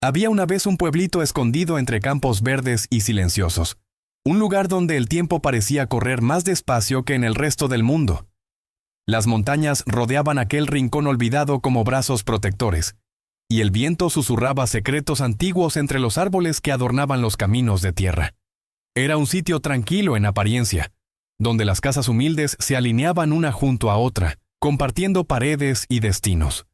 Había una vez un pueblito escondido entre campos verdes y silenciosos, un lugar donde el tiempo parecía correr más despacio que en el resto del mundo. Las montañas rodeaban aquel rincón olvidado como brazos protectores, y el viento susurraba secretos antiguos entre los árboles que adornaban los caminos de tierra. Era un sitio tranquilo en apariencia, donde las casas humildes se alineaban una junto a otra, compartiendo paredes y destinos.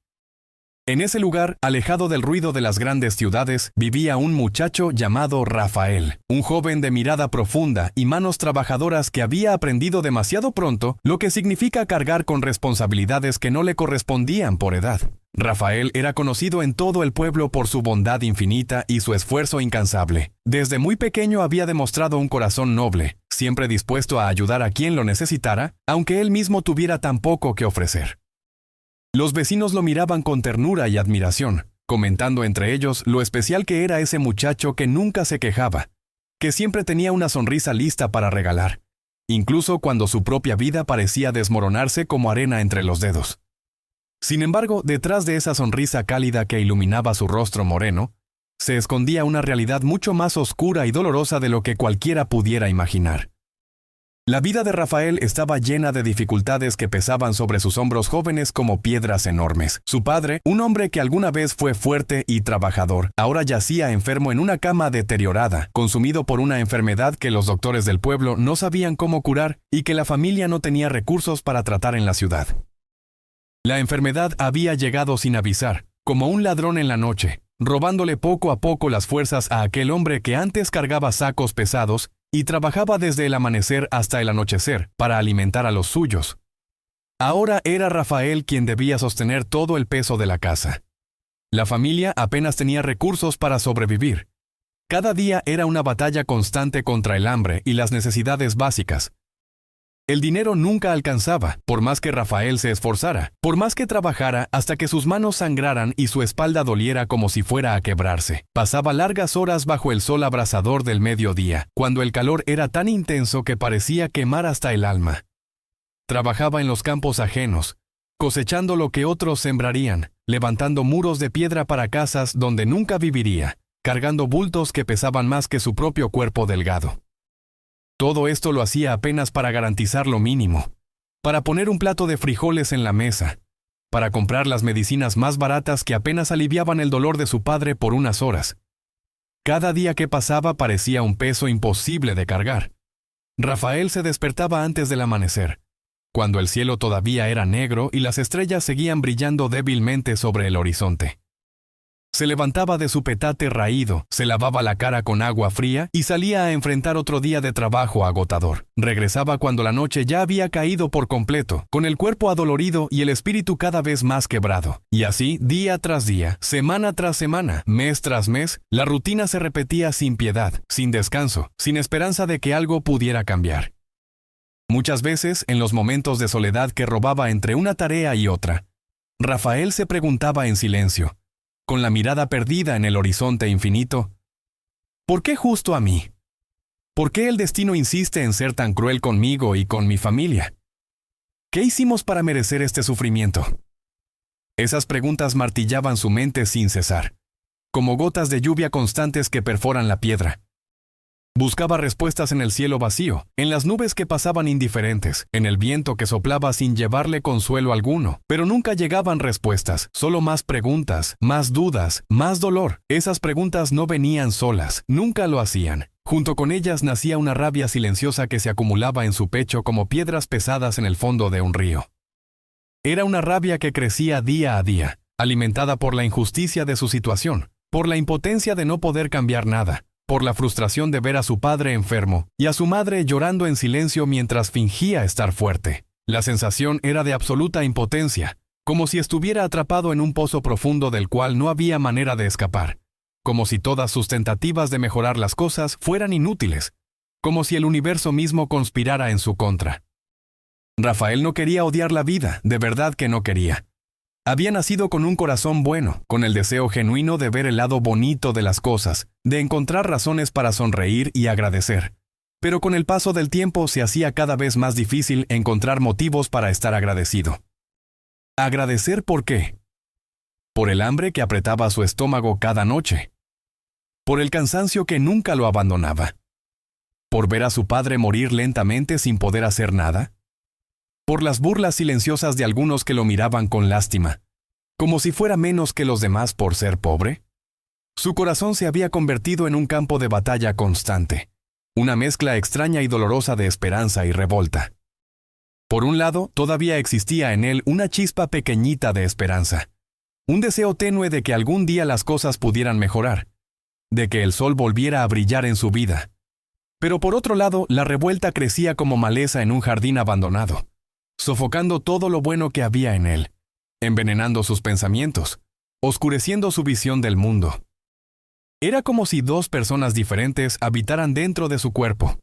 En ese lugar, alejado del ruido de las grandes ciudades, vivía un muchacho llamado Rafael, un joven de mirada profunda y manos trabajadoras que había aprendido demasiado pronto lo que significa cargar con responsabilidades que no le correspondían por edad. Rafael era conocido en todo el pueblo por su bondad infinita y su esfuerzo incansable. Desde muy pequeño había demostrado un corazón noble, siempre dispuesto a ayudar a quien lo necesitara, aunque él mismo tuviera tan poco que ofrecer. Los vecinos lo miraban con ternura y admiración, comentando entre ellos lo especial que era ese muchacho que nunca se quejaba, que siempre tenía una sonrisa lista para regalar, incluso cuando su propia vida parecía desmoronarse como arena entre los dedos. Sin embargo, detrás de esa sonrisa cálida que iluminaba su rostro moreno, se escondía una realidad mucho más oscura y dolorosa de lo que cualquiera pudiera imaginar. La vida de Rafael estaba llena de dificultades que pesaban sobre sus hombros jóvenes como piedras enormes. Su padre, un hombre que alguna vez fue fuerte y trabajador, ahora yacía enfermo en una cama deteriorada, consumido por una enfermedad que los doctores del pueblo no sabían cómo curar y que la familia no tenía recursos para tratar en la ciudad. La enfermedad había llegado sin avisar, como un ladrón en la noche, robándole poco a poco las fuerzas a aquel hombre que antes cargaba sacos pesados y trabajaba desde el amanecer hasta el anochecer para alimentar a los suyos. Ahora era Rafael quien debía sostener todo el peso de la casa. La familia apenas tenía recursos para sobrevivir. Cada día era una batalla constante contra el hambre y las necesidades básicas. El dinero nunca alcanzaba, por más que Rafael se esforzara, por más que trabajara hasta que sus manos sangraran y su espalda doliera como si fuera a quebrarse. Pasaba largas horas bajo el sol abrasador del mediodía, cuando el calor era tan intenso que parecía quemar hasta el alma. Trabajaba en los campos ajenos, cosechando lo que otros sembrarían, levantando muros de piedra para casas donde nunca viviría, cargando bultos que pesaban más que su propio cuerpo delgado. Todo esto lo hacía apenas para garantizar lo mínimo, para poner un plato de frijoles en la mesa, para comprar las medicinas más baratas que apenas aliviaban el dolor de su padre por unas horas. Cada día que pasaba parecía un peso imposible de cargar. Rafael se despertaba antes del amanecer, cuando el cielo todavía era negro y las estrellas seguían brillando débilmente sobre el horizonte. Se levantaba de su petate raído, se lavaba la cara con agua fría y salía a enfrentar otro día de trabajo agotador. Regresaba cuando la noche ya había caído por completo, con el cuerpo adolorido y el espíritu cada vez más quebrado. Y así, día tras día, semana tras semana, mes tras mes, la rutina se repetía sin piedad, sin descanso, sin esperanza de que algo pudiera cambiar. Muchas veces, en los momentos de soledad que robaba entre una tarea y otra, Rafael se preguntaba en silencio, con la mirada perdida en el horizonte infinito, ¿por qué justo a mí? ¿Por qué el destino insiste en ser tan cruel conmigo y con mi familia? ¿Qué hicimos para merecer este sufrimiento? Esas preguntas martillaban su mente sin cesar, como gotas de lluvia constantes que perforan la piedra. Buscaba respuestas en el cielo vacío, en las nubes que pasaban indiferentes, en el viento que soplaba sin llevarle consuelo alguno. Pero nunca llegaban respuestas, solo más preguntas, más dudas, más dolor. Esas preguntas no venían solas, nunca lo hacían. Junto con ellas nacía una rabia silenciosa que se acumulaba en su pecho como piedras pesadas en el fondo de un río. Era una rabia que crecía día a día, alimentada por la injusticia de su situación, por la impotencia de no poder cambiar nada, por la frustración de ver a su padre enfermo y a su madre llorando en silencio mientras fingía estar fuerte. La sensación era de absoluta impotencia, como si estuviera atrapado en un pozo profundo del cual no había manera de escapar, como si todas sus tentativas de mejorar las cosas fueran inútiles, como si el universo mismo conspirara en su contra. Rafael no quería odiar la vida, de verdad que no quería. Había nacido con un corazón bueno, con el deseo genuino de ver el lado bonito de las cosas, de encontrar razones para sonreír y agradecer. Pero con el paso del tiempo se hacía cada vez más difícil encontrar motivos para estar agradecido. ¿Agradecer por qué? Por el hambre que apretaba su estómago cada noche, por el cansancio que nunca lo abandonaba, por ver a su padre morir lentamente sin poder hacer nada, por las burlas silenciosas de algunos que lo miraban con lástima, como si fuera menos que los demás por ser pobre. Su corazón se había convertido en un campo de batalla constante, una mezcla extraña y dolorosa de esperanza y revolta. Por un lado, todavía existía en él una chispa pequeñita de esperanza, un deseo tenue de que algún día las cosas pudieran mejorar, de que el sol volviera a brillar en su vida. Pero por otro lado, la revuelta crecía como maleza en un jardín abandonado, sofocando todo lo bueno que había en él, envenenando sus pensamientos, oscureciendo su visión del mundo. Era como si dos personas diferentes habitaran dentro de su cuerpo,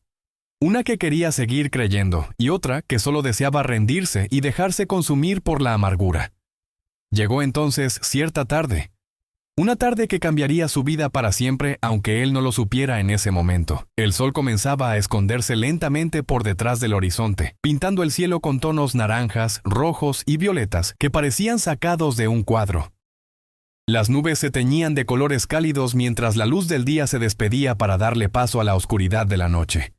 una que quería seguir creyendo y otra que solo deseaba rendirse y dejarse consumir por la amargura. Llegó entonces cierta tarde, una tarde que cambiaría su vida para siempre aunque él no lo supiera en ese momento. El sol comenzaba a esconderse lentamente por detrás del horizonte, pintando el cielo con tonos naranjas, rojos y violetas que parecían sacados de un cuadro. Las nubes se teñían de colores cálidos mientras la luz del día se despedía para darle paso a la oscuridad de la noche.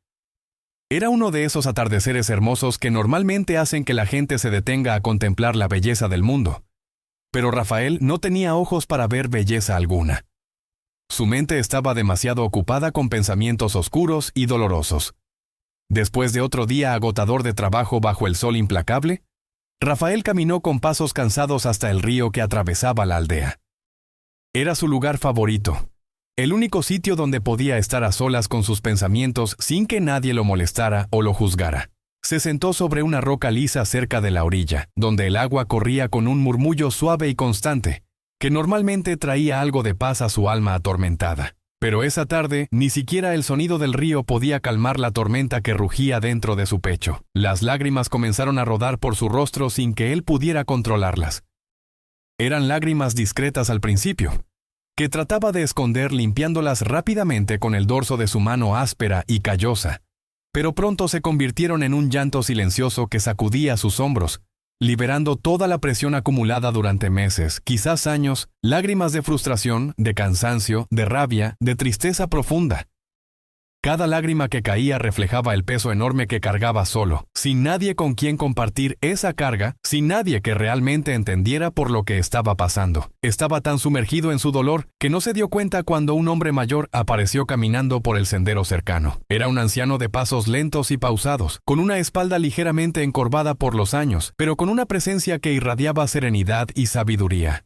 Era uno de esos atardeceres hermosos que normalmente hacen que la gente se detenga a contemplar la belleza del mundo. Pero Rafael no tenía ojos para ver belleza alguna. Su mente estaba demasiado ocupada con pensamientos oscuros y dolorosos. Después de otro día agotador de trabajo bajo el sol implacable, Rafael caminó con pasos cansados hasta el río que atravesaba la aldea. Era su lugar favorito, el único sitio donde podía estar a solas con sus pensamientos sin que nadie lo molestara o lo juzgara. Se sentó sobre una roca lisa cerca de la orilla, donde el agua corría con un murmullo suave y constante, que normalmente traía algo de paz a su alma atormentada. Pero esa tarde, ni siquiera el sonido del río podía calmar la tormenta que rugía dentro de su pecho. Las lágrimas comenzaron a rodar por su rostro sin que él pudiera controlarlas. Eran lágrimas discretas al principio, que trataba de esconder limpiándolas rápidamente con el dorso de su mano áspera y callosa, pero pronto se convirtieron en un llanto silencioso que sacudía sus hombros, liberando toda la presión acumulada durante meses, quizás años, lágrimas de frustración, de cansancio, de rabia, de tristeza profunda. Cada lágrima que caía reflejaba el peso enorme que cargaba solo, sin nadie con quien compartir esa carga, sin nadie que realmente entendiera por lo que estaba pasando. Estaba tan sumergido en su dolor que no se dio cuenta cuando un hombre mayor apareció caminando por el sendero cercano. Era un anciano de pasos lentos y pausados, con una espalda ligeramente encorvada por los años, pero con una presencia que irradiaba serenidad y sabiduría.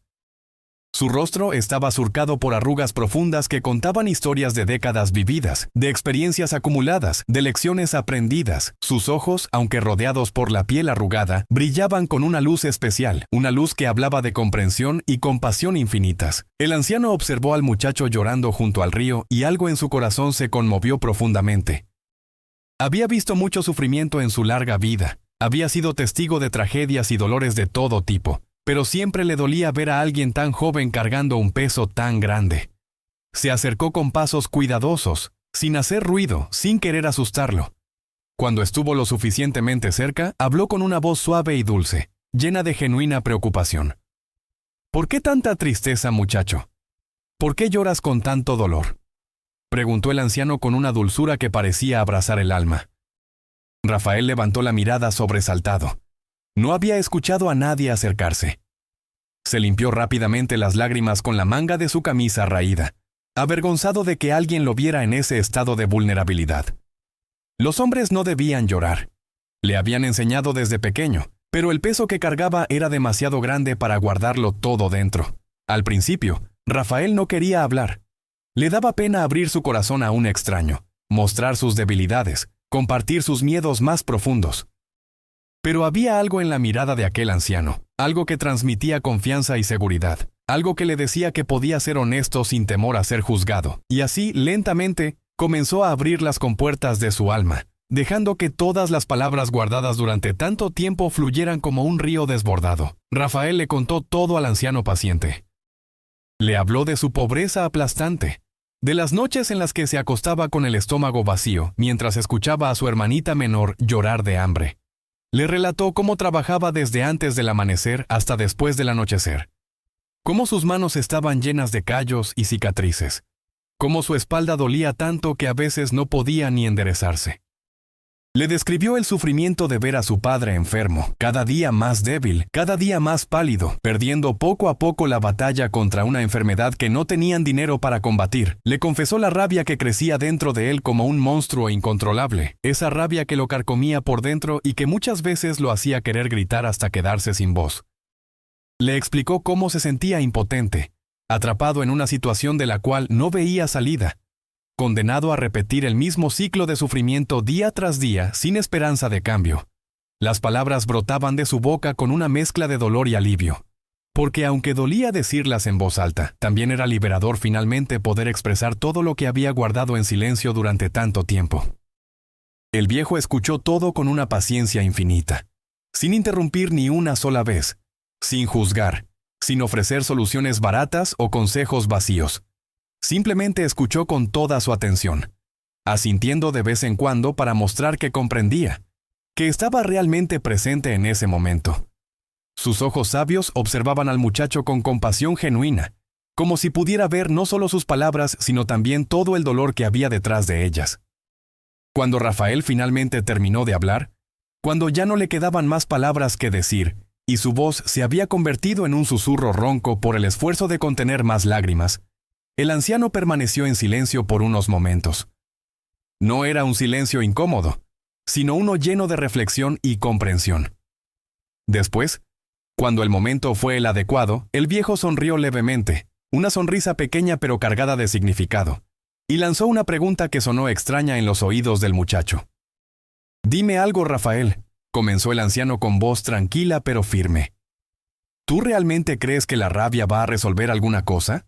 Su rostro estaba surcado por arrugas profundas que contaban historias de décadas vividas, de experiencias acumuladas, de lecciones aprendidas. Sus ojos, aunque rodeados por la piel arrugada, brillaban con una luz especial, una luz que hablaba de comprensión y compasión infinitas. El anciano observó al muchacho llorando junto al río y algo en su corazón se conmovió profundamente. Había visto mucho sufrimiento en su larga vida, había sido testigo de tragedias y dolores de todo tipo. Pero siempre le dolía ver a alguien tan joven cargando un peso tan grande. Se acercó con pasos cuidadosos, sin hacer ruido, sin querer asustarlo. Cuando estuvo lo suficientemente cerca, habló con una voz suave y dulce, llena de genuina preocupación. ¿Por qué tanta tristeza, muchacho? ¿Por qué lloras con tanto dolor?, preguntó el anciano con una dulzura que parecía abrazar el alma. Rafael levantó la mirada sobresaltado. No había escuchado a nadie acercarse. Se limpió rápidamente las lágrimas con la manga de su camisa raída, avergonzado de que alguien lo viera en ese estado de vulnerabilidad. Los hombres no debían llorar. Le habían enseñado desde pequeño, pero el peso que cargaba era demasiado grande para guardarlo todo dentro. Al principio, Rafael no quería hablar. Le daba pena abrir su corazón a un extraño, mostrar sus debilidades, compartir sus miedos más profundos. Pero había algo en la mirada de aquel anciano, algo que transmitía confianza y seguridad, algo que le decía que podía ser honesto sin temor a ser juzgado. Y así, lentamente, comenzó a abrir las compuertas de su alma, dejando que todas las palabras guardadas durante tanto tiempo fluyeran como un río desbordado. Rafael le contó todo al anciano paciente. Le habló de su pobreza aplastante, de las noches en las que se acostaba con el estómago vacío mientras escuchaba a su hermanita menor llorar de hambre. Le relató cómo trabajaba desde antes del amanecer hasta después del anochecer, cómo sus manos estaban llenas de callos y cicatrices, cómo su espalda dolía tanto que a veces no podía ni enderezarse. Le describió el sufrimiento de ver a su padre enfermo, cada día más débil, cada día más pálido, perdiendo poco a poco la batalla contra una enfermedad que no tenían dinero para combatir. Le confesó la rabia que crecía dentro de él como un monstruo incontrolable, esa rabia que lo carcomía por dentro y que muchas veces lo hacía querer gritar hasta quedarse sin voz. Le explicó cómo se sentía impotente, atrapado en una situación de la cual no veía salida, condenado a repetir el mismo ciclo de sufrimiento día tras día sin esperanza de cambio. Las palabras brotaban de su boca con una mezcla de dolor y alivio, porque aunque dolía decirlas en voz alta, también era liberador finalmente poder expresar todo lo que había guardado en silencio durante tanto tiempo. El viejo escuchó todo con una paciencia infinita, sin interrumpir ni una sola vez, sin juzgar, sin ofrecer soluciones baratas o consejos vacíos. Simplemente escuchó con toda su atención, asintiendo de vez en cuando para mostrar que comprendía, que estaba realmente presente en ese momento. Sus ojos sabios observaban al muchacho con compasión genuina, como si pudiera ver no solo sus palabras, sino también todo el dolor que había detrás de ellas. Cuando Rafael finalmente terminó de hablar, cuando ya no le quedaban más palabras que decir, y su voz se había convertido en un susurro ronco por el esfuerzo de contener más lágrimas, el anciano permaneció en silencio por unos momentos. No era un silencio incómodo, sino uno lleno de reflexión y comprensión. Después, cuando el momento fue el adecuado, el viejo sonrió levemente, una sonrisa pequeña pero cargada de significado, y lanzó una pregunta que sonó extraña en los oídos del muchacho. «Dime algo, Rafael», comenzó el anciano con voz tranquila pero firme. «¿Tú realmente crees que la rabia va a resolver alguna cosa?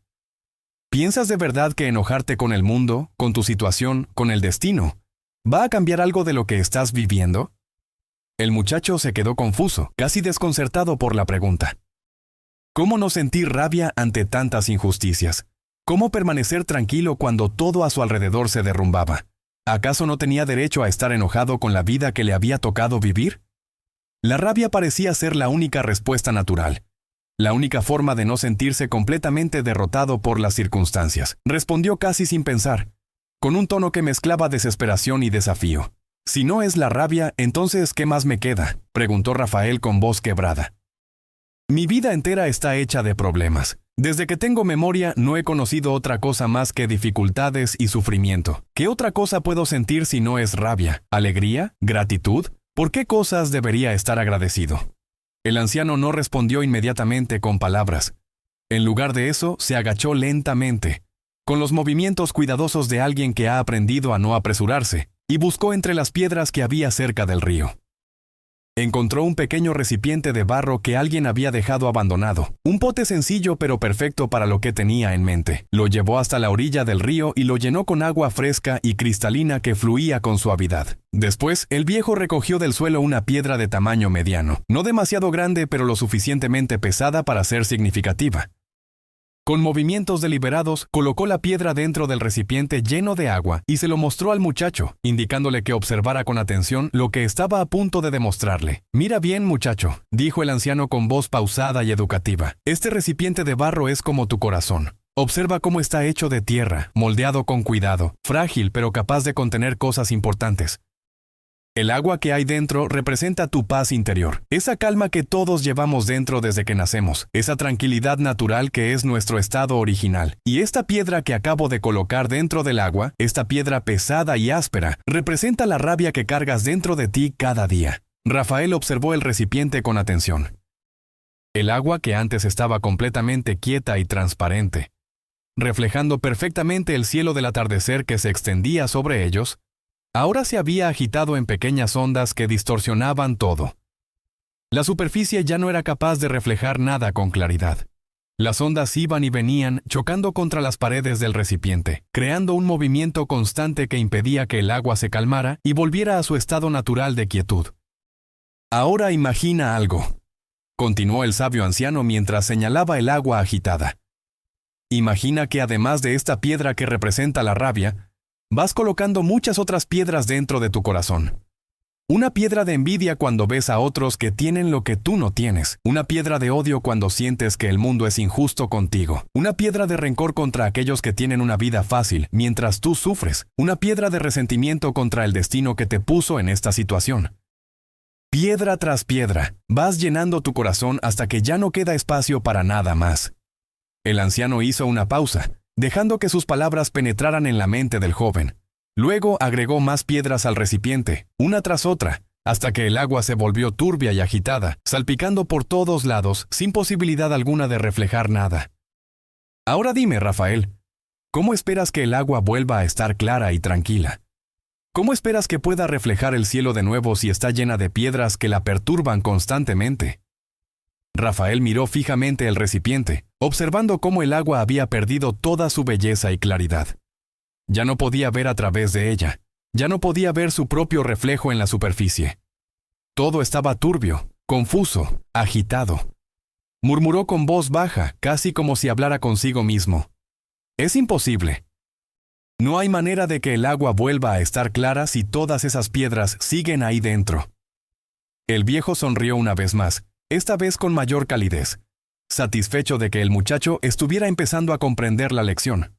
¿Piensas de verdad que enojarte con el mundo, con tu situación, con el destino, va a cambiar algo de lo que estás viviendo?» El muchacho se quedó confuso, casi desconcertado por la pregunta. ¿Cómo no sentir rabia ante tantas injusticias? ¿Cómo permanecer tranquilo cuando todo a su alrededor se derrumbaba? ¿Acaso no tenía derecho a estar enojado con la vida que le había tocado vivir? La rabia parecía ser la única respuesta natural, la única forma de no sentirse completamente derrotado por las circunstancias. Respondió casi sin pensar, con un tono que mezclaba desesperación y desafío. «Si no es la rabia, entonces, ¿qué más me queda?», preguntó Rafael con voz quebrada. «Mi vida entera está hecha de problemas. Desde que tengo memoria no he conocido otra cosa más que dificultades y sufrimiento. ¿Qué otra cosa puedo sentir si no es rabia, alegría, gratitud? ¿Por qué cosas debería estar agradecido?». El anciano no respondió inmediatamente con palabras. En lugar de eso, se agachó lentamente, con los movimientos cuidadosos de alguien que ha aprendido a no apresurarse, y buscó entre las piedras que había cerca del río. Encontró un pequeño recipiente de barro que alguien había dejado abandonado, un pote sencillo pero perfecto para lo que tenía en mente. Lo llevó hasta la orilla del río y lo llenó con agua fresca y cristalina que fluía con suavidad. Después, el viejo recogió del suelo una piedra de tamaño mediano, no demasiado grande pero lo suficientemente pesada para ser significativa. Con movimientos deliberados, colocó la piedra dentro del recipiente lleno de agua y se lo mostró al muchacho, indicándole que observara con atención lo que estaba a punto de demostrarle. «Mira bien, muchacho», dijo el anciano con voz pausada y educativa. «Este recipiente de barro es como tu corazón. Observa cómo está hecho de tierra, moldeado con cuidado, frágil pero capaz de contener cosas importantes. El agua que hay dentro representa tu paz interior, esa calma que todos llevamos dentro desde que nacemos, esa tranquilidad natural que es nuestro estado original. Y esta piedra que acabo de colocar dentro del agua, esta piedra pesada y áspera, representa la rabia que cargas dentro de ti cada día». Rafael observó el recipiente con atención. El agua que antes estaba completamente quieta y transparente, reflejando perfectamente el cielo del atardecer que se extendía sobre ellos, ahora se había agitado en pequeñas ondas que distorsionaban todo. La superficie ya no era capaz de reflejar nada con claridad. Las ondas iban y venían, chocando contra las paredes del recipiente, creando un movimiento constante que impedía que el agua se calmara y volviera a su estado natural de quietud. «Ahora imagina algo», continuó el sabio anciano mientras señalaba el agua agitada. «Imagina que además de esta piedra que representa la rabia, vas colocando muchas otras piedras dentro de tu corazón. Una piedra de envidia cuando ves a otros que tienen lo que tú no tienes. Una piedra de odio cuando sientes que el mundo es injusto contigo. Una piedra de rencor contra aquellos que tienen una vida fácil mientras tú sufres. Una piedra de resentimiento contra el destino que te puso en esta situación. Piedra tras piedra, vas llenando tu corazón hasta que ya no queda espacio para nada más. El anciano hizo una pausa, dejando que sus palabras penetraran en la mente del joven. Luego agregó más piedras al recipiente, una tras otra, hasta que el agua se volvió turbia y agitada, salpicando por todos lados, sin posibilidad alguna de reflejar nada. Ahora dime, Rafael, ¿cómo esperas que el agua vuelva a estar clara y tranquila? ¿Cómo esperas que pueda reflejar el cielo de nuevo si está llena de piedras que la perturban constantemente? Rafael miró fijamente el recipiente, observando cómo el agua había perdido toda su belleza y claridad. Ya no podía ver a través de ella. Ya no podía ver su propio reflejo en la superficie. Todo estaba turbio, confuso, agitado. Murmuró con voz baja, casi como si hablara consigo mismo. Es imposible. No hay manera de que el agua vuelva a estar clara si todas esas piedras siguen ahí dentro. El viejo sonrió una vez más, esta vez con mayor calidez, satisfecho de que el muchacho estuviera empezando a comprender la lección.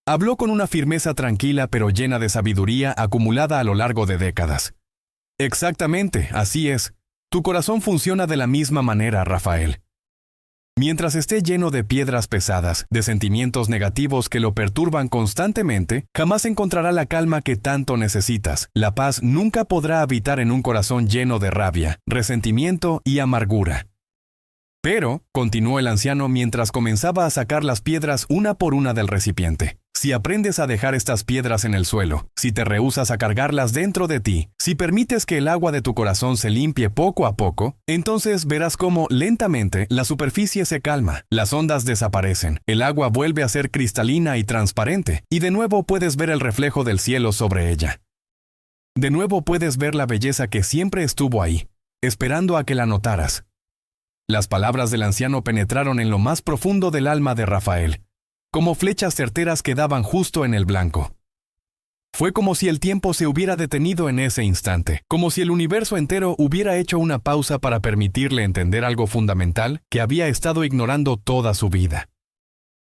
Habló con una firmeza tranquila pero llena de sabiduría acumulada a lo largo de décadas. Exactamente, así es. Tu corazón funciona de la misma manera, Rafael. Mientras esté lleno de piedras pesadas, de sentimientos negativos que lo perturban constantemente, jamás encontrará la calma que tanto necesitas. La paz nunca podrá habitar en un corazón lleno de rabia, resentimiento y amargura. Pero, continuó el anciano mientras comenzaba a sacar las piedras una por una del recipiente, si aprendes a dejar estas piedras en el suelo, si te rehúsas a cargarlas dentro de ti, si permites que el agua de tu corazón se limpie poco a poco, entonces verás cómo, lentamente, la superficie se calma, las ondas desaparecen, el agua vuelve a ser cristalina y transparente, y de nuevo puedes ver el reflejo del cielo sobre ella. De nuevo puedes ver la belleza que siempre estuvo ahí, esperando a que la notaras. Las palabras del anciano penetraron en lo más profundo del alma de Rafael, como flechas certeras que daban justo en el blanco. Fue como si el tiempo se hubiera detenido en ese instante, como si el universo entero hubiera hecho una pausa para permitirle entender algo fundamental que había estado ignorando toda su vida.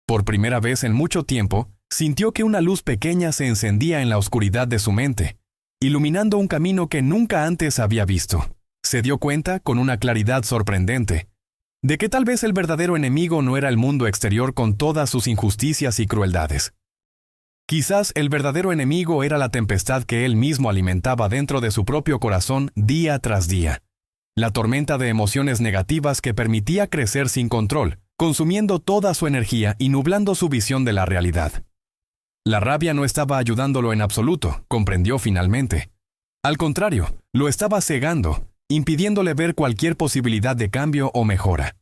Por primera vez en mucho tiempo, sintió que una luz pequeña se encendía en la oscuridad de su mente, iluminando un camino que nunca antes había visto. Se dio cuenta, con una claridad sorprendente, de que tal vez el verdadero enemigo no era el mundo exterior con todas sus injusticias y crueldades. Quizás el verdadero enemigo era la tempestad que él mismo alimentaba dentro de su propio corazón día tras día. La tormenta de emociones negativas que permitía crecer sin control, consumiendo toda su energía y nublando su visión de la realidad. La rabia no estaba ayudándolo en absoluto, comprendió finalmente. Al contrario, lo estaba cegando, impidiéndole ver cualquier posibilidad de cambio o mejora.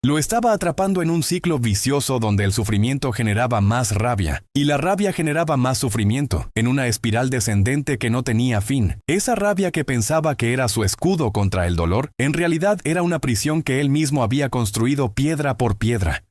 Lo estaba atrapando en un ciclo vicioso donde el sufrimiento generaba más rabia, y la rabia generaba más sufrimiento, en una espiral descendente que no tenía fin. Esa rabia que pensaba que era su escudo contra el dolor, en realidad era una prisión que él mismo había construido piedra por piedra.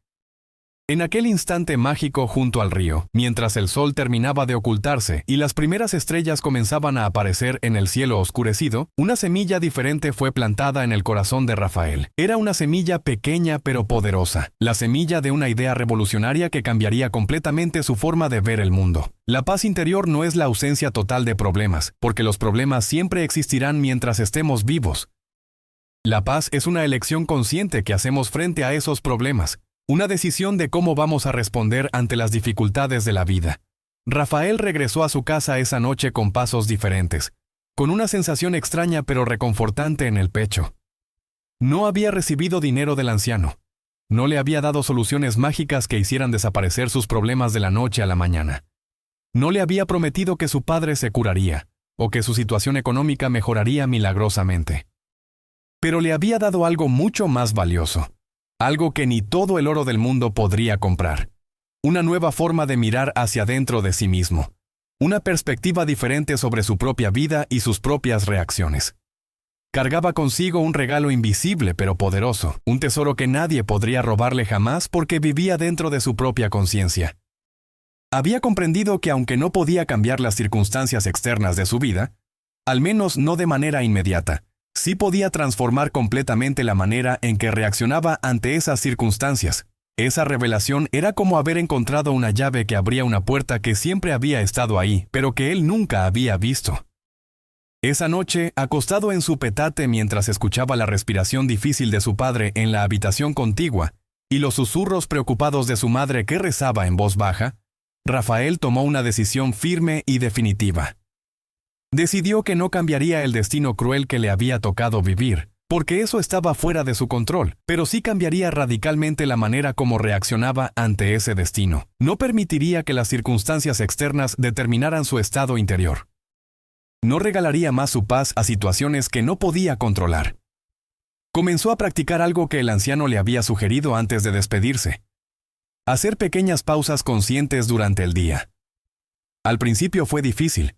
En aquel instante mágico junto al río, mientras el sol terminaba de ocultarse y las primeras estrellas comenzaban a aparecer en el cielo oscurecido, una semilla diferente fue plantada en el corazón de Rafael. Era una semilla pequeña pero poderosa, la semilla de una idea revolucionaria que cambiaría completamente su forma de ver el mundo. La paz interior no es la ausencia total de problemas, porque los problemas siempre existirán mientras estemos vivos. La paz es una elección consciente que hacemos frente a esos problemas. Una decisión de cómo vamos a responder ante las dificultades de la vida. Rafael regresó a su casa esa noche con pasos diferentes, con una sensación extraña pero reconfortante en el pecho. No había recibido dinero del anciano. No le había dado soluciones mágicas que hicieran desaparecer sus problemas de la noche a la mañana. No le había prometido que su padre se curaría, o que su situación económica mejoraría milagrosamente. Pero le había dado algo mucho más valioso. Algo que ni todo el oro del mundo podría comprar. Una nueva forma de mirar hacia dentro de sí mismo. Una perspectiva diferente sobre su propia vida y sus propias reacciones. Cargaba consigo un regalo invisible pero poderoso, un tesoro que nadie podría robarle jamás porque vivía dentro de su propia conciencia. Había comprendido que aunque no podía cambiar las circunstancias externas de su vida, al menos no de manera inmediata. Sí podía transformar completamente la manera en que reaccionaba ante esas circunstancias. Esa revelación era como haber encontrado una llave que abría una puerta que siempre había estado ahí, pero que él nunca había visto. Esa noche, acostado en su petate mientras escuchaba la respiración difícil de su padre en la habitación contigua y los susurros preocupados de su madre que rezaba en voz baja, Rafael tomó una decisión firme y definitiva. Decidió que no cambiaría el destino cruel que le había tocado vivir, porque eso estaba fuera de su control, pero sí cambiaría radicalmente la manera como reaccionaba ante ese destino. No permitiría que las circunstancias externas determinaran su estado interior. No regalaría más su paz a situaciones que no podía controlar. Comenzó a practicar algo que el anciano le había sugerido antes de despedirse: hacer pequeñas pausas conscientes durante el día. Al principio fue difícil,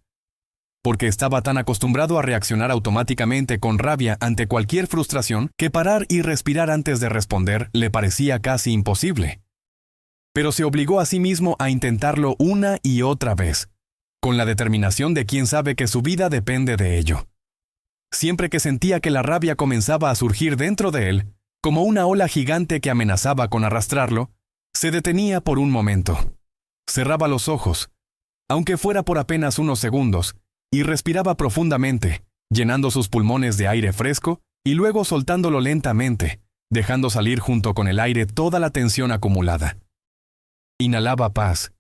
porque estaba tan acostumbrado a reaccionar automáticamente con rabia ante cualquier frustración que parar y respirar antes de responder le parecía casi imposible. Pero se obligó a sí mismo a intentarlo una y otra vez, con la determinación de quien sabe que su vida depende de ello. Siempre que sentía que la rabia comenzaba a surgir dentro de él, como una ola gigante que amenazaba con arrastrarlo, se detenía por un momento. Cerraba los ojos, aunque fuera por apenas unos segundos, y respiraba profundamente, llenando sus pulmones de aire fresco y luego soltándolo lentamente, dejando salir junto con el aire toda la tensión acumulada. Inhalaba paz,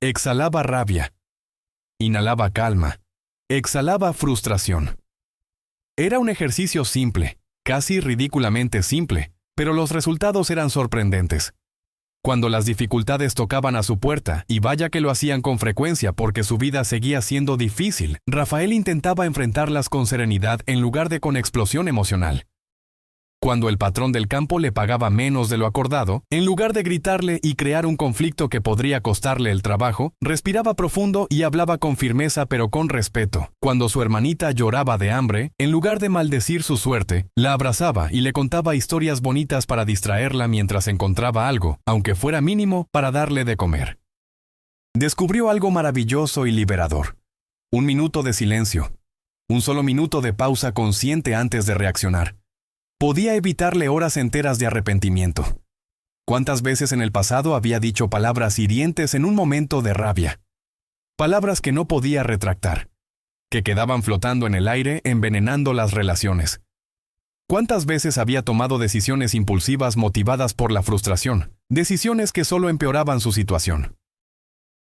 exhalaba rabia, inhalaba calma, exhalaba frustración. Era un ejercicio simple, casi ridículamente simple, pero los resultados eran sorprendentes. Cuando las dificultades tocaban a su puerta, y vaya que lo hacían con frecuencia porque su vida seguía siendo difícil, Rafael intentaba enfrentarlas con serenidad en lugar de con explosión emocional. Cuando el patrón del campo le pagaba menos de lo acordado, en lugar de gritarle y crear un conflicto que podría costarle el trabajo, respiraba profundo y hablaba con firmeza pero con respeto. Cuando su hermanita lloraba de hambre, en lugar de maldecir su suerte, la abrazaba y le contaba historias bonitas para distraerla mientras encontraba algo, aunque fuera mínimo, para darle de comer. Descubrió algo maravilloso y liberador: un minuto de silencio, un solo minuto de pausa consciente antes de reaccionar. Podía evitarle horas enteras de arrepentimiento. ¿Cuántas veces en el pasado había dicho palabras hirientes en un momento de rabia? Palabras que no podía retractar, que quedaban flotando en el aire, envenenando las relaciones. ¿Cuántas veces había tomado decisiones impulsivas motivadas por la frustración? Decisiones que solo empeoraban su situación.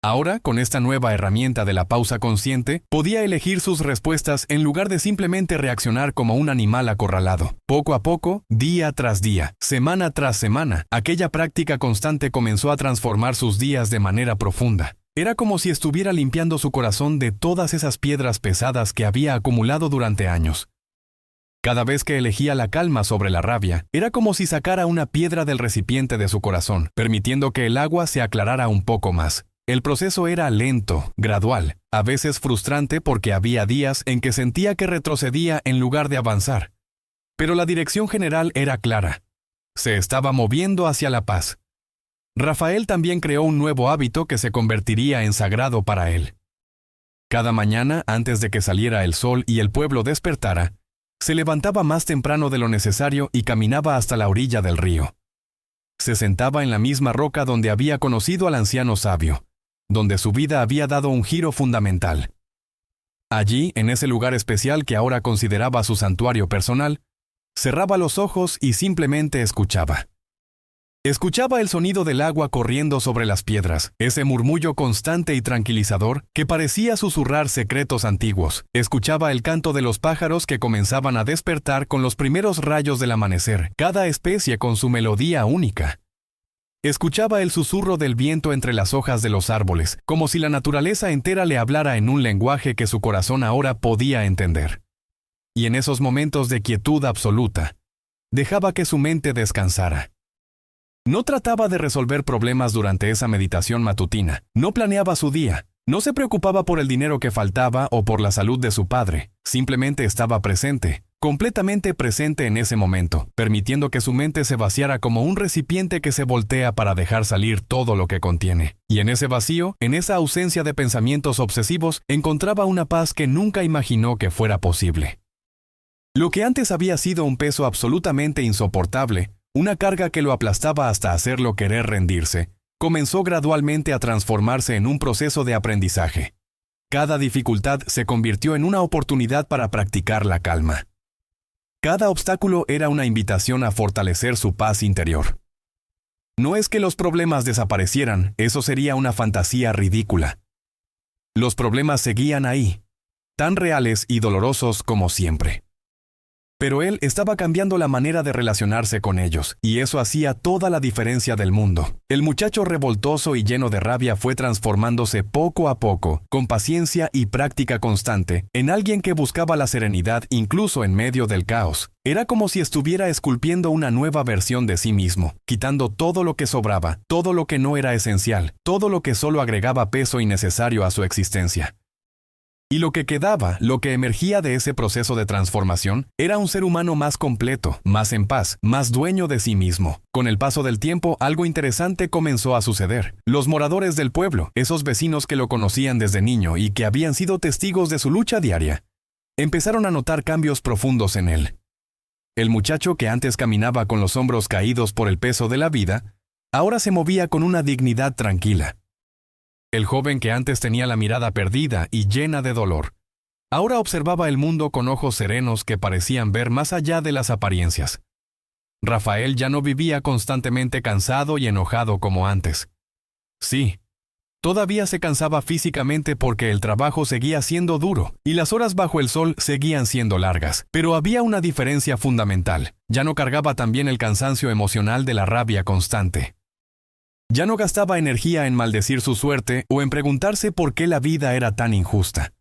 Ahora, con esta nueva herramienta de la pausa consciente, podía elegir sus respuestas en lugar de simplemente reaccionar como un animal acorralado. Poco a poco, día tras día, semana tras semana, aquella práctica constante comenzó a transformar sus días de manera profunda. Era como si estuviera limpiando su corazón de todas esas piedras pesadas que había acumulado durante años. Cada vez que elegía la calma sobre la rabia, era como si sacara una piedra del recipiente de su corazón, permitiendo que el agua se aclarara un poco más. El proceso era lento, gradual, a veces frustrante porque había días en que sentía que retrocedía en lugar de avanzar. Pero la dirección general era clara. Se estaba moviendo hacia la paz. Rafael también creó un nuevo hábito que se convertiría en sagrado para él. Cada mañana, antes de que saliera el sol y el pueblo despertara, se levantaba más temprano de lo necesario y caminaba hasta la orilla del río. Se sentaba en la misma roca donde había conocido al anciano sabio, donde su vida había dado un giro fundamental. Allí, en ese lugar especial que ahora consideraba su santuario personal, cerraba los ojos y simplemente escuchaba. Escuchaba el sonido del agua corriendo sobre las piedras, ese murmullo constante y tranquilizador que parecía susurrar secretos antiguos. Escuchaba el canto de los pájaros que comenzaban a despertar con los primeros rayos del amanecer, cada especie con su melodía única. Escuchaba el susurro del viento entre las hojas de los árboles, como si la naturaleza entera le hablara en un lenguaje que su corazón ahora podía entender. Y en esos momentos de quietud absoluta, dejaba que su mente descansara. No trataba de resolver problemas durante esa meditación matutina, no planeaba su día, no se preocupaba por el dinero que faltaba o por la salud de su padre, simplemente estaba presente, completamente presente en ese momento, permitiendo que su mente se vaciara como un recipiente que se voltea para dejar salir todo lo que contiene. Y en ese vacío, en esa ausencia de pensamientos obsesivos, encontraba una paz que nunca imaginó que fuera posible. Lo que antes había sido un peso absolutamente insoportable, una carga que lo aplastaba hasta hacerlo querer rendirse, comenzó gradualmente a transformarse en un proceso de aprendizaje. Cada dificultad se convirtió en una oportunidad para practicar la calma. Cada obstáculo era una invitación a fortalecer su paz interior. No es que los problemas desaparecieran, eso sería una fantasía ridícula. Los problemas seguían ahí, tan reales y dolorosos como siempre. Pero él estaba cambiando la manera de relacionarse con ellos, y eso hacía toda la diferencia del mundo. El muchacho revoltoso y lleno de rabia fue transformándose poco a poco, con paciencia y práctica constante, en alguien que buscaba la serenidad incluso en medio del caos. Era como si estuviera esculpiendo una nueva versión de sí mismo, quitando todo lo que sobraba, todo lo que no era esencial, todo lo que solo agregaba peso innecesario a su existencia. Y lo que quedaba, lo que emergía de ese proceso de transformación, era un ser humano más completo, más en paz, más dueño de sí mismo. Con el paso del tiempo, algo interesante comenzó a suceder. Los moradores del pueblo, esos vecinos que lo conocían desde niño y que habían sido testigos de su lucha diaria, empezaron a notar cambios profundos en él. El muchacho que antes caminaba con los hombros caídos por el peso de la vida, ahora se movía con una dignidad tranquila. El joven que antes tenía la mirada perdida y llena de dolor, ahora observaba el mundo con ojos serenos que parecían ver más allá de las apariencias. Rafael ya no vivía constantemente cansado y enojado como antes. Sí, todavía se cansaba físicamente porque el trabajo seguía siendo duro y las horas bajo el sol seguían siendo largas, pero había una diferencia fundamental. Ya no cargaba también el cansancio emocional de la rabia constante. Ya no gastaba energía en maldecir su suerte o en preguntarse por qué la vida era tan injusta.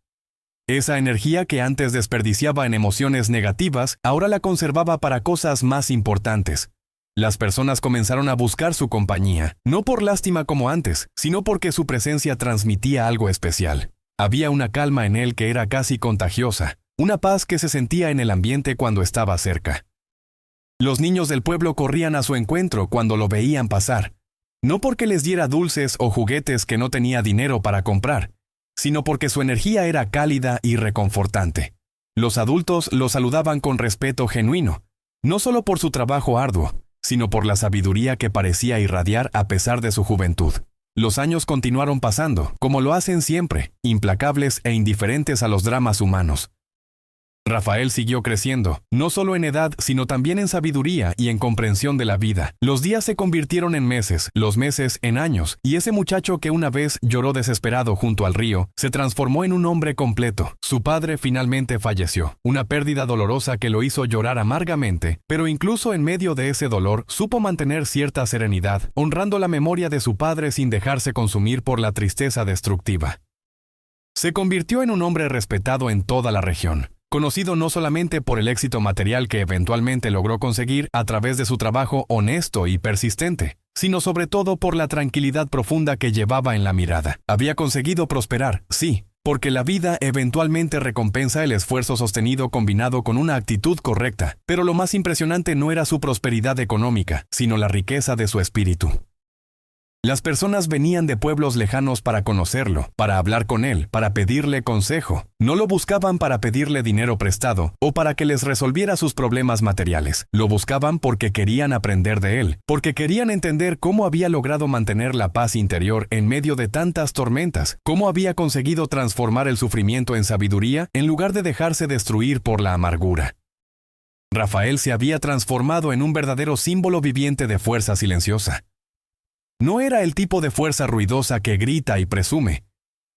Esa energía que antes desperdiciaba en emociones negativas, ahora la conservaba para cosas más importantes. Las personas comenzaron a buscar su compañía, no por lástima como antes, sino porque su presencia transmitía algo especial. Había una calma en él que era casi contagiosa, una paz que se sentía en el ambiente cuando estaba cerca. Los niños del pueblo corrían a su encuentro cuando lo veían pasar. No porque les diera dulces o juguetes que no tenía dinero para comprar, sino porque su energía era cálida y reconfortante. Los adultos lo saludaban con respeto genuino, no solo por su trabajo arduo, sino por la sabiduría que parecía irradiar a pesar de su juventud. Los años continuaron pasando, como lo hacen siempre, implacables e indiferentes a los dramas humanos. Rafael siguió creciendo, no solo en edad, sino también en sabiduría y en comprensión de la vida. Los días se convirtieron en meses, los meses en años, y ese muchacho que una vez lloró desesperado junto al río, se transformó en un hombre completo. Su padre finalmente falleció, una pérdida dolorosa que lo hizo llorar amargamente, pero incluso en medio de ese dolor, supo mantener cierta serenidad, honrando la memoria de su padre sin dejarse consumir por la tristeza destructiva. Se convirtió en un hombre respetado en toda la región, conocido no solamente por el éxito material que eventualmente logró conseguir a través de su trabajo honesto y persistente, sino sobre todo por la tranquilidad profunda que llevaba en la mirada. Había conseguido prosperar, sí, porque la vida eventualmente recompensa el esfuerzo sostenido combinado con una actitud correcta, pero lo más impresionante no era su prosperidad económica, sino la riqueza de su espíritu. Las personas venían de pueblos lejanos para conocerlo, para hablar con él, para pedirle consejo. No lo buscaban para pedirle dinero prestado o para que les resolviera sus problemas materiales. Lo buscaban porque querían aprender de él, porque querían entender cómo había logrado mantener la paz interior en medio de tantas tormentas, cómo había conseguido transformar el sufrimiento en sabiduría en lugar de dejarse destruir por la amargura. Rafael se había transformado en un verdadero símbolo viviente de fuerza silenciosa. No era el tipo de fuerza ruidosa que grita y presume,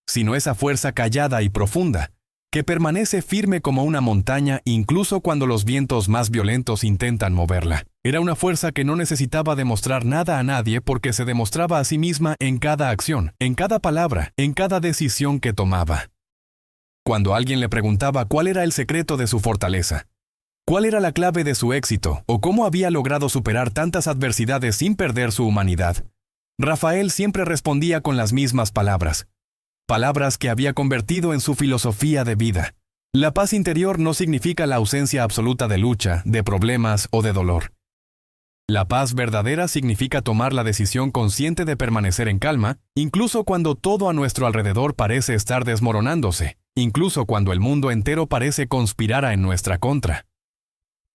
sino esa fuerza callada y profunda, que permanece firme como una montaña incluso cuando los vientos más violentos intentan moverla. Era una fuerza que no necesitaba demostrar nada a nadie porque se demostraba a sí misma en cada acción, en cada palabra, en cada decisión que tomaba. Cuando alguien le preguntaba cuál era el secreto de su fortaleza, cuál era la clave de su éxito o cómo había logrado superar tantas adversidades sin perder su humanidad, Rafael siempre respondía con las mismas palabras, palabras que había convertido en su filosofía de vida. La paz interior no significa la ausencia absoluta de lucha, de problemas o de dolor. La paz verdadera significa tomar la decisión consciente de permanecer en calma, incluso cuando todo a nuestro alrededor parece estar desmoronándose, incluso cuando el mundo entero parece conspirar en nuestra contra.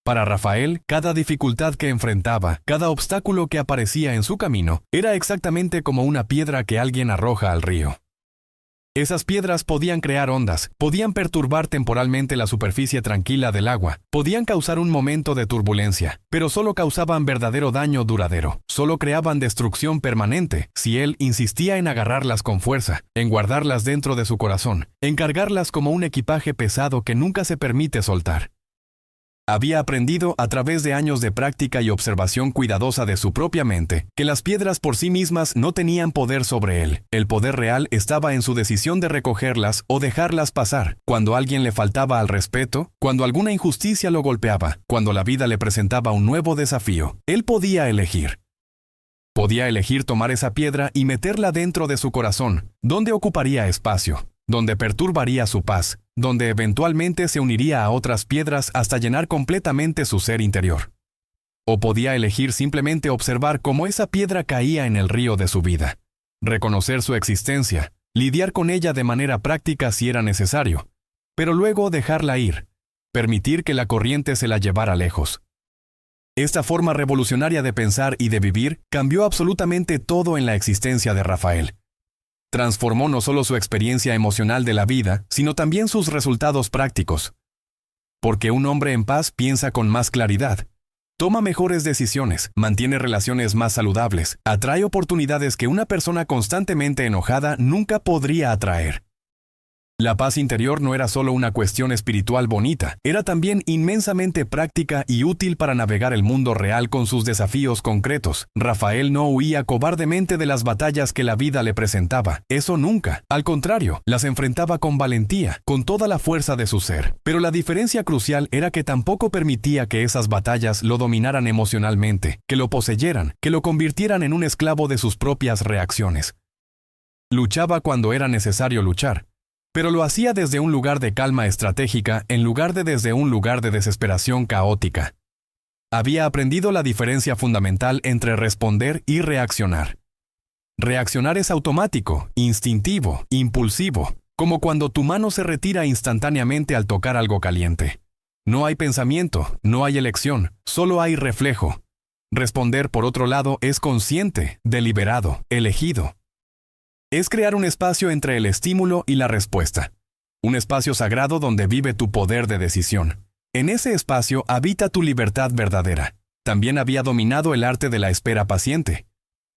Para Rafael, cada dificultad que enfrentaba, cada obstáculo que aparecía en su camino, era exactamente como una piedra que alguien arroja al río. Esas piedras podían crear ondas, podían perturbar temporalmente la superficie tranquila del agua, podían causar un momento de turbulencia, pero solo causaban verdadero daño duradero, solo creaban destrucción permanente si él insistía en agarrarlas con fuerza, en guardarlas dentro de su corazón, en cargarlas como un equipaje pesado que nunca se permite soltar. Había aprendido, a través de años de práctica y observación cuidadosa de su propia mente, que las piedras por sí mismas no tenían poder sobre él. El poder real estaba en su decisión de recogerlas o dejarlas pasar, cuando alguien le faltaba al respeto, cuando alguna injusticia lo golpeaba, cuando la vida le presentaba un nuevo desafío. Él podía elegir. Podía elegir tomar esa piedra y meterla dentro de su corazón, donde ocuparía espacio, donde perturbaría su paz, donde eventualmente se uniría a otras piedras hasta llenar completamente su ser interior. O podía elegir simplemente observar cómo esa piedra caía en el río de su vida, reconocer su existencia, lidiar con ella de manera práctica si era necesario, pero luego dejarla ir, permitir que la corriente se la llevara lejos. Esta forma revolucionaria de pensar y de vivir cambió absolutamente todo en la existencia de Rafael. Transformó no solo su experiencia emocional de la vida, sino también sus resultados prácticos. Porque un hombre en paz piensa con más claridad, toma mejores decisiones, mantiene relaciones más saludables, atrae oportunidades que una persona constantemente enojada nunca podría atraer. La paz interior no era solo una cuestión espiritual bonita, era también inmensamente práctica y útil para navegar el mundo real con sus desafíos concretos. Rafael no huía cobardemente de las batallas que la vida le presentaba, eso nunca. Al contrario, las enfrentaba con valentía, con toda la fuerza de su ser. Pero la diferencia crucial era que tampoco permitía que esas batallas lo dominaran emocionalmente, que lo poseyeran, que lo convirtieran en un esclavo de sus propias reacciones. Luchaba cuando era necesario luchar, pero lo hacía desde un lugar de calma estratégica en lugar de desde un lugar de desesperación caótica. Había aprendido la diferencia fundamental entre responder y reaccionar. Reaccionar es automático, instintivo, impulsivo, como cuando tu mano se retira instantáneamente al tocar algo caliente. No hay pensamiento, no hay elección, solo hay reflejo. Responder, por otro lado, es consciente, deliberado, elegido. Es crear un espacio entre el estímulo y la respuesta. Un espacio sagrado donde vive tu poder de decisión. En ese espacio habita tu libertad verdadera. También había dominado el arte de la espera paciente.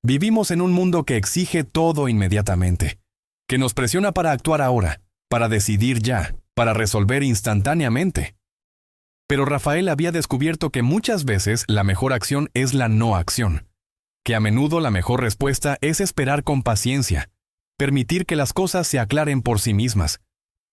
Vivimos en un mundo que exige todo inmediatamente, que nos presiona para actuar ahora, para decidir ya, para resolver instantáneamente. Pero Rafael había descubierto que muchas veces la mejor acción es la no acción, que a menudo la mejor respuesta es esperar con paciencia, permitir que las cosas se aclaren por sí mismas,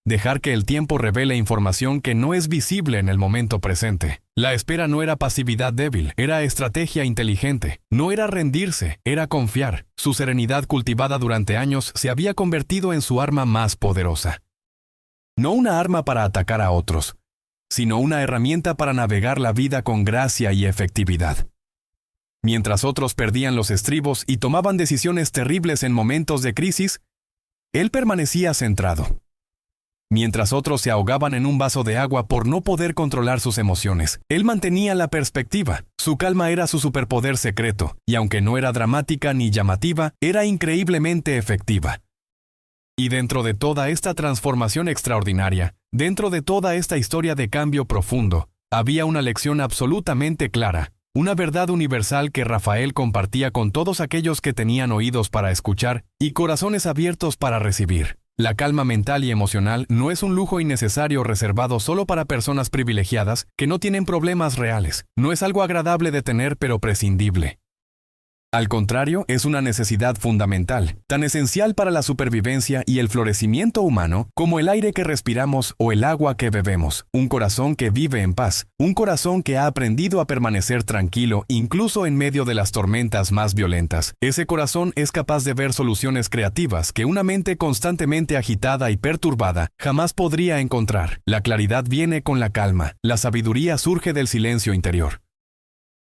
dejar que el tiempo revele información que no es visible en el momento presente. La espera no era pasividad débil, era estrategia inteligente. No era rendirse, era confiar. Su serenidad cultivada durante años se había convertido en su arma más poderosa. No una arma para atacar a otros, sino una herramienta para navegar la vida con gracia y efectividad. Mientras otros perdían los estribos y tomaban decisiones terribles en momentos de crisis, él permanecía centrado. Mientras otros se ahogaban en un vaso de agua por no poder controlar sus emociones, él mantenía la perspectiva. Su calma era su superpoder secreto, y aunque no era dramática ni llamativa, era increíblemente efectiva. Y dentro de toda esta transformación extraordinaria, dentro de toda esta historia de cambio profundo, había una lección absolutamente clara. Una verdad universal que Rafael compartía con todos aquellos que tenían oídos para escuchar y corazones abiertos para recibir. La calma mental y emocional no es un lujo innecesario reservado solo para personas privilegiadas que no tienen problemas reales. No es algo agradable de tener pero prescindible. Al contrario, es una necesidad fundamental, tan esencial para la supervivencia y el florecimiento humano como el aire que respiramos o el agua que bebemos. Un corazón que vive en paz, un corazón que ha aprendido a permanecer tranquilo incluso en medio de las tormentas más violentas. Ese corazón es capaz de ver soluciones creativas que una mente constantemente agitada y perturbada jamás podría encontrar. La claridad viene con la calma, la sabiduría surge del silencio interior.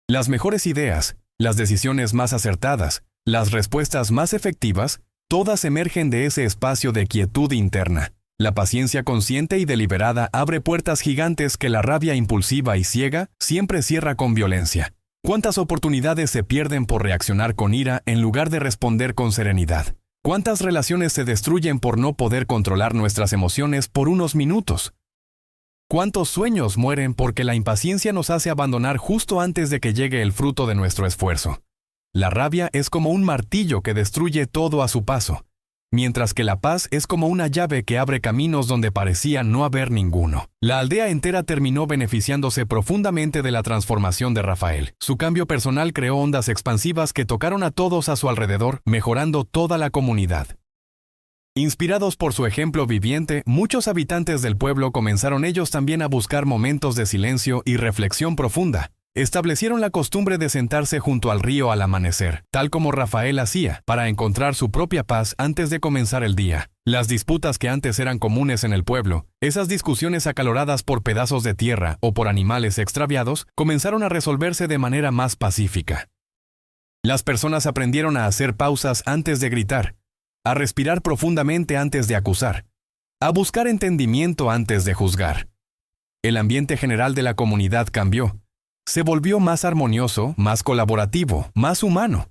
Las mejores ideas, las decisiones más acertadas, las respuestas más efectivas, todas emergen de ese espacio de quietud interna. La paciencia consciente y deliberada abre puertas gigantes que la rabia impulsiva y ciega siempre cierra con violencia. ¿Cuántas oportunidades se pierden por reaccionar con ira en lugar de responder con serenidad? ¿Cuántas relaciones se destruyen por no poder controlar nuestras emociones por unos minutos? ¿Cuántos sueños mueren porque la impaciencia nos hace abandonar justo antes de que llegue el fruto de nuestro esfuerzo? La rabia es como un martillo que destruye todo a su paso, mientras que la paz es como una llave que abre caminos donde parecía no haber ninguno. La aldea entera terminó beneficiándose profundamente de la transformación de Rafael. Su cambio personal creó ondas expansivas que tocaron a todos a su alrededor, mejorando toda la comunidad. Inspirados por su ejemplo viviente, muchos habitantes del pueblo comenzaron ellos también a buscar momentos de silencio y reflexión profunda. Establecieron la costumbre de sentarse junto al río al amanecer, tal como Rafael hacía, para encontrar su propia paz antes de comenzar el día. Las disputas que antes eran comunes en el pueblo, esas discusiones acaloradas por pedazos de tierra o por animales extraviados, comenzaron a resolverse de manera más pacífica. Las personas aprendieron a hacer pausas antes de gritar, a respirar profundamente antes de acusar, a buscar entendimiento antes de juzgar. El ambiente general de la comunidad cambió. Se volvió más armonioso, más colaborativo, más humano.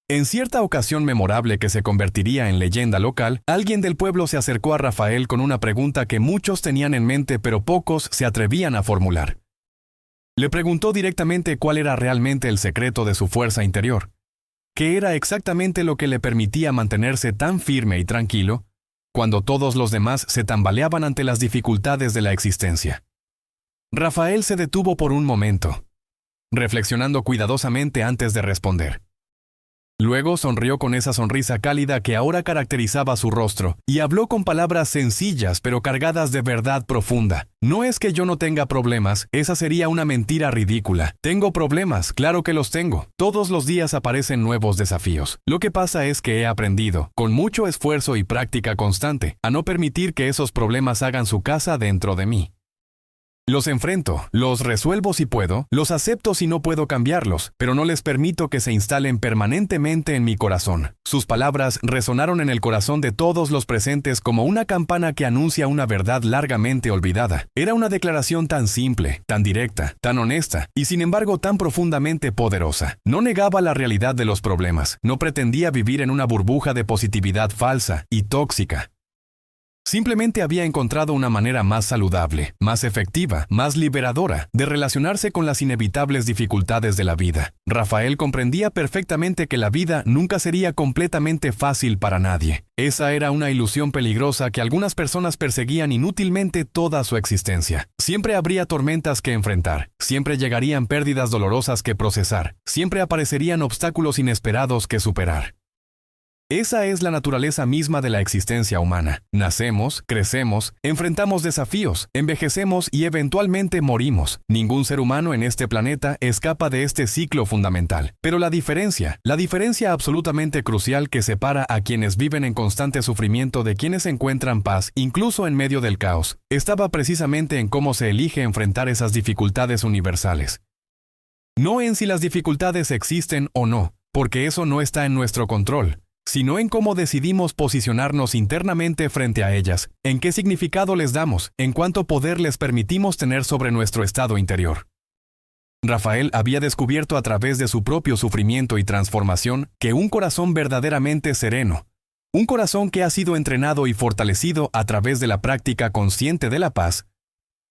En cierta ocasión memorable que se convertiría en leyenda local, alguien del pueblo se acercó a Rafael con una pregunta que muchos tenían en mente pero pocos se atrevían a formular. Le preguntó directamente cuál era realmente el secreto de su fuerza interior. ¿Qué era exactamente lo que le permitía mantenerse tan firme y tranquilo cuando todos los demás se tambaleaban ante las dificultades de la existencia? Rafael se detuvo por un momento, reflexionando cuidadosamente antes de responder. Luego sonrió con esa sonrisa cálida que ahora caracterizaba su rostro, y habló con palabras sencillas pero cargadas de verdad profunda. No es que yo no tenga problemas, esa sería una mentira ridícula. Tengo problemas, claro que los tengo. Todos los días aparecen nuevos desafíos. Lo que pasa es que he aprendido, con mucho esfuerzo y práctica constante, a no permitir que esos problemas hagan su casa dentro de mí. Los enfrento, los resuelvo si puedo, los acepto si no puedo cambiarlos, pero no les permito que se instalen permanentemente en mi corazón. Sus palabras resonaron en el corazón de todos los presentes como una campana que anuncia una verdad largamente olvidada. Era una declaración tan simple, tan directa, tan honesta, y sin embargo tan profundamente poderosa. No negaba la realidad de los problemas, no pretendía vivir en una burbuja de positividad falsa y tóxica. Simplemente había encontrado una manera más saludable, más efectiva, más liberadora de relacionarse con las inevitables dificultades de la vida. Rafael comprendía perfectamente que la vida nunca sería completamente fácil para nadie. Esa era una ilusión peligrosa que algunas personas perseguían inútilmente toda su existencia. Siempre habría tormentas que enfrentar, siempre llegarían pérdidas dolorosas que procesar, siempre aparecerían obstáculos inesperados que superar. Esa es la naturaleza misma de la existencia humana. Nacemos, crecemos, enfrentamos desafíos, envejecemos y eventualmente morimos. Ningún ser humano en este planeta escapa de este ciclo fundamental. Pero la diferencia absolutamente crucial que separa a quienes viven en constante sufrimiento de quienes encuentran paz, incluso en medio del caos, estaba precisamente en cómo se elige enfrentar esas dificultades universales. No en si las dificultades existen o no, porque eso no está en nuestro control, sino en cómo decidimos posicionarnos internamente frente a ellas, en qué significado les damos, en cuánto poder les permitimos tener sobre nuestro estado interior. Rafael había descubierto a través de su propio sufrimiento y transformación que un corazón verdaderamente sereno, un corazón que ha sido entrenado y fortalecido a través de la práctica consciente de la paz,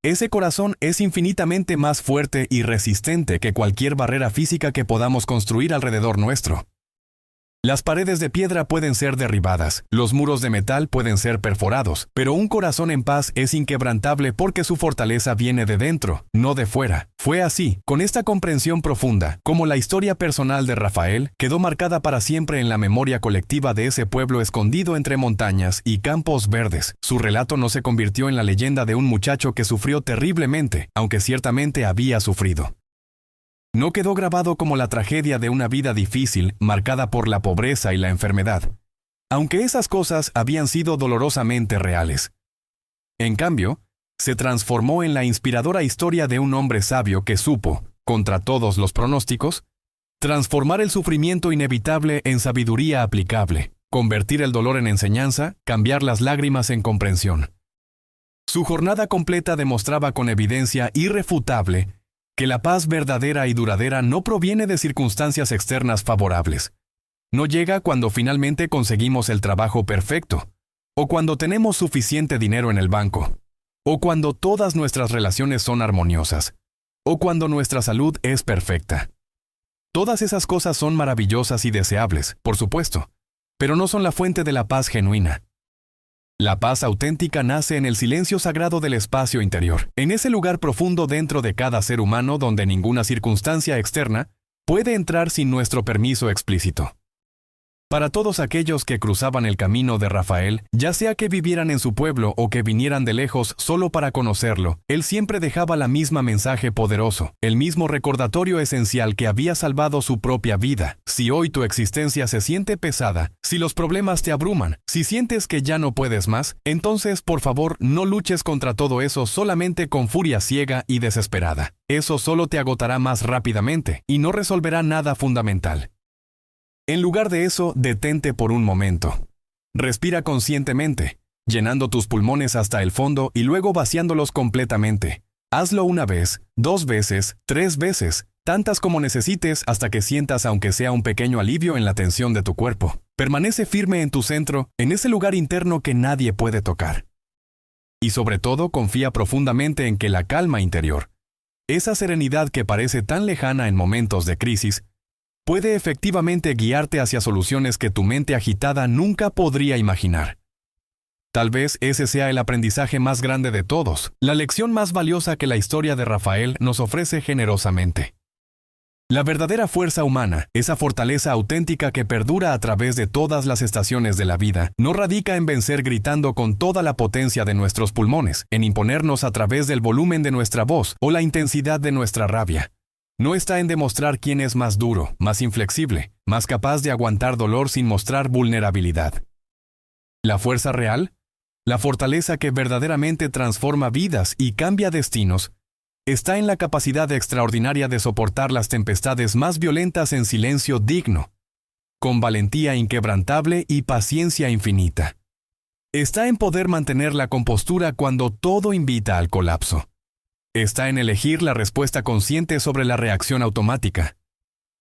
ese corazón es infinitamente más fuerte y resistente que cualquier barrera física que podamos construir alrededor nuestro. Las paredes de piedra pueden ser derribadas, los muros de metal pueden ser perforados, pero un corazón en paz es inquebrantable porque su fortaleza viene de dentro, no de fuera. Fue así, con esta comprensión profunda, como la historia personal de Rafael quedó marcada para siempre en la memoria colectiva de ese pueblo escondido entre montañas y campos verdes. Su relato no se convirtió en la leyenda de un muchacho que sufrió terriblemente, aunque ciertamente había sufrido. No quedó grabado como la tragedia de una vida difícil, marcada por la pobreza y la enfermedad, aunque esas cosas habían sido dolorosamente reales. En cambio, se transformó en la inspiradora historia de un hombre sabio que supo, contra todos los pronósticos, transformar el sufrimiento inevitable en sabiduría aplicable, convertir el dolor en enseñanza, cambiar las lágrimas en comprensión. Su jornada completa demostraba con evidencia irrefutable que la paz verdadera y duradera no proviene de circunstancias externas favorables. No llega cuando finalmente conseguimos el trabajo perfecto, o cuando tenemos suficiente dinero en el banco, o cuando todas nuestras relaciones son armoniosas, o cuando nuestra salud es perfecta. Todas esas cosas son maravillosas y deseables, por supuesto, pero no son la fuente de la paz genuina. La paz auténtica nace en el silencio sagrado del espacio interior, en ese lugar profundo dentro de cada ser humano donde ninguna circunstancia externa puede entrar sin nuestro permiso explícito. Para todos aquellos que cruzaban el camino de Rafael, ya sea que vivieran en su pueblo o que vinieran de lejos solo para conocerlo, él siempre dejaba la misma mensaje poderoso, el mismo recordatorio esencial que había salvado su propia vida. Si hoy tu existencia se siente pesada, si los problemas te abruman, si sientes que ya no puedes más, entonces por favor no luches contra todo eso solamente con furia ciega y desesperada. Eso solo te agotará más rápidamente y no resolverá nada fundamental. En lugar de eso, detente por un momento. Respira conscientemente, llenando tus pulmones hasta el fondo y luego vaciándolos completamente. Hazlo una vez, 2 veces, 3 veces, tantas como necesites hasta que sientas aunque sea un pequeño alivio en la tensión de tu cuerpo. Permanece firme en tu centro, en ese lugar interno que nadie puede tocar. Y sobre todo, confía profundamente en que la calma interior, esa serenidad que parece tan lejana en momentos de crisis, puede efectivamente guiarte hacia soluciones que tu mente agitada nunca podría imaginar. Tal vez ese sea el aprendizaje más grande de todos, la lección más valiosa que la historia de Rafael nos ofrece generosamente. La verdadera fuerza humana, esa fortaleza auténtica que perdura a través de todas las estaciones de la vida, no radica en vencer gritando con toda la potencia de nuestros pulmones, en imponernos a través del volumen de nuestra voz o la intensidad de nuestra rabia. No está en demostrar quién es más duro, más inflexible, más capaz de aguantar dolor sin mostrar vulnerabilidad. La fuerza real, la fortaleza que verdaderamente transforma vidas y cambia destinos, está en la capacidad extraordinaria de soportar las tempestades más violentas en silencio digno, con valentía inquebrantable y paciencia infinita. Está en poder mantener la compostura cuando todo invita al colapso. Está en elegir la respuesta consciente sobre la reacción automática.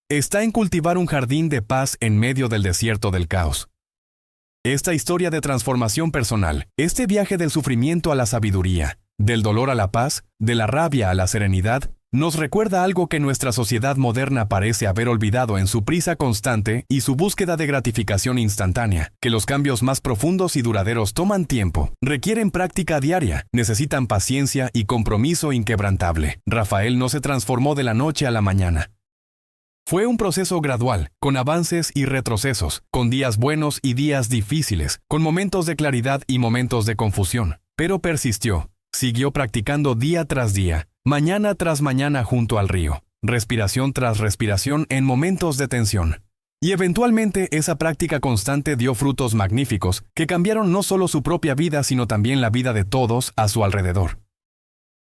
Está en cultivar un jardín de paz en medio del desierto del caos. Esta historia de transformación personal, este viaje del sufrimiento a la sabiduría, del dolor a la paz, de la rabia a la serenidad, nos recuerda algo que nuestra sociedad moderna parece haber olvidado en su prisa constante y su búsqueda de gratificación instantánea, que los cambios más profundos y duraderos toman tiempo, requieren práctica diaria, necesitan paciencia y compromiso inquebrantable. Rafael no se transformó de la noche a la mañana. Fue un proceso gradual, con avances y retrocesos, con días buenos y días difíciles, con momentos de claridad y momentos de confusión, pero persistió. Siguió practicando día tras día, mañana tras mañana junto al río, respiración tras respiración en momentos de tensión. Y eventualmente esa práctica constante dio frutos magníficos que cambiaron no solo su propia vida sino también la vida de todos a su alrededor.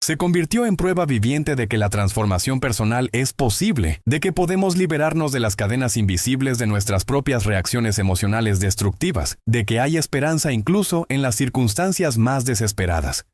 Se convirtió en prueba viviente de que la transformación personal es posible, de que podemos liberarnos de las cadenas invisibles de nuestras propias reacciones emocionales destructivas, de que hay esperanza incluso en las circunstancias más desesperadas.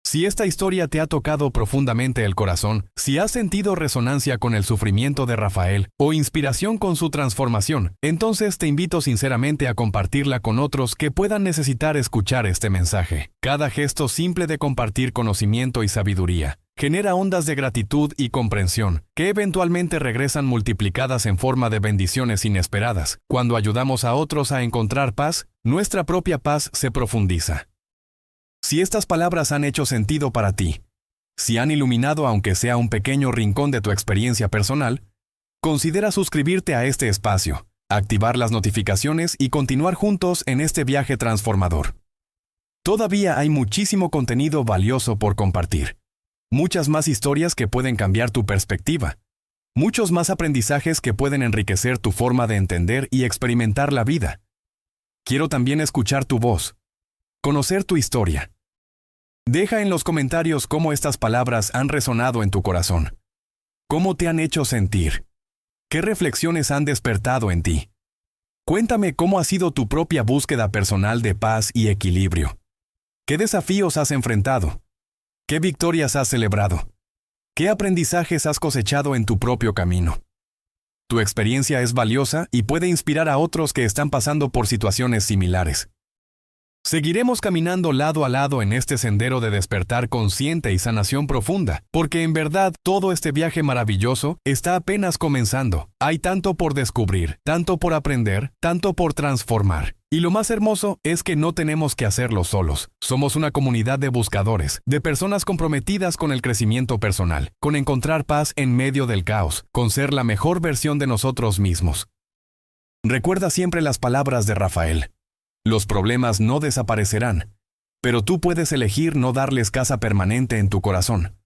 Si esta historia te ha tocado profundamente el corazón, si has sentido resonancia con el sufrimiento de Rafael o inspiración con su transformación, entonces te invito sinceramente a compartirla con otros que puedan necesitar escuchar este mensaje. Cada gesto simple de compartir conocimiento y sabiduría, genera ondas de gratitud y comprensión, que eventualmente regresan multiplicadas en forma de bendiciones inesperadas. Cuando ayudamos a otros a encontrar paz, nuestra propia paz se profundiza. Si estas palabras han hecho sentido para ti, si han iluminado aunque sea un pequeño rincón de tu experiencia personal, considera suscribirte a este espacio, activar las notificaciones y continuar juntos en este viaje transformador. Todavía hay muchísimo contenido valioso por compartir. Muchas más historias que pueden cambiar tu perspectiva. Muchos más aprendizajes que pueden enriquecer tu forma de entender y experimentar la vida. Quiero también escuchar tu voz. Conocer tu historia. Deja en los comentarios cómo estas palabras han resonado en tu corazón. ¿Cómo te han hecho sentir? ¿Qué reflexiones han despertado en ti? Cuéntame cómo ha sido tu propia búsqueda personal de paz y equilibrio. ¿Qué desafíos has enfrentado? ¿Qué victorias has celebrado? ¿Qué aprendizajes has cosechado en tu propio camino? Tu experiencia es valiosa y puede inspirar a otros que están pasando por situaciones similares. Seguiremos caminando lado a lado en este sendero de despertar consciente y sanación profunda, porque en verdad todo este viaje maravilloso está apenas comenzando. Hay tanto por descubrir, tanto por aprender, tanto por transformar. Y lo más hermoso es que no tenemos que hacerlo solos. Somos una comunidad de buscadores, de personas comprometidas con el crecimiento personal, con encontrar paz en medio del caos, con ser la mejor versión de nosotros mismos. Recuerda siempre las palabras de Rafael. Los problemas no desaparecerán, pero tú puedes elegir no darles casa permanente en tu corazón.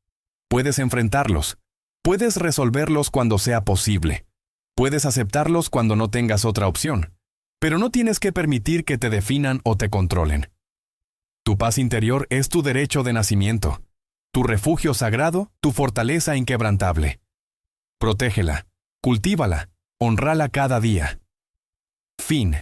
Puedes enfrentarlos. Puedes resolverlos cuando sea posible. Puedes aceptarlos cuando no tengas otra opción. Pero no tienes que permitir que te definan o te controlen. Tu paz interior es tu derecho de nacimiento, tu refugio sagrado, tu fortaleza inquebrantable. Protégela, cultívala, honrala cada día. Fin.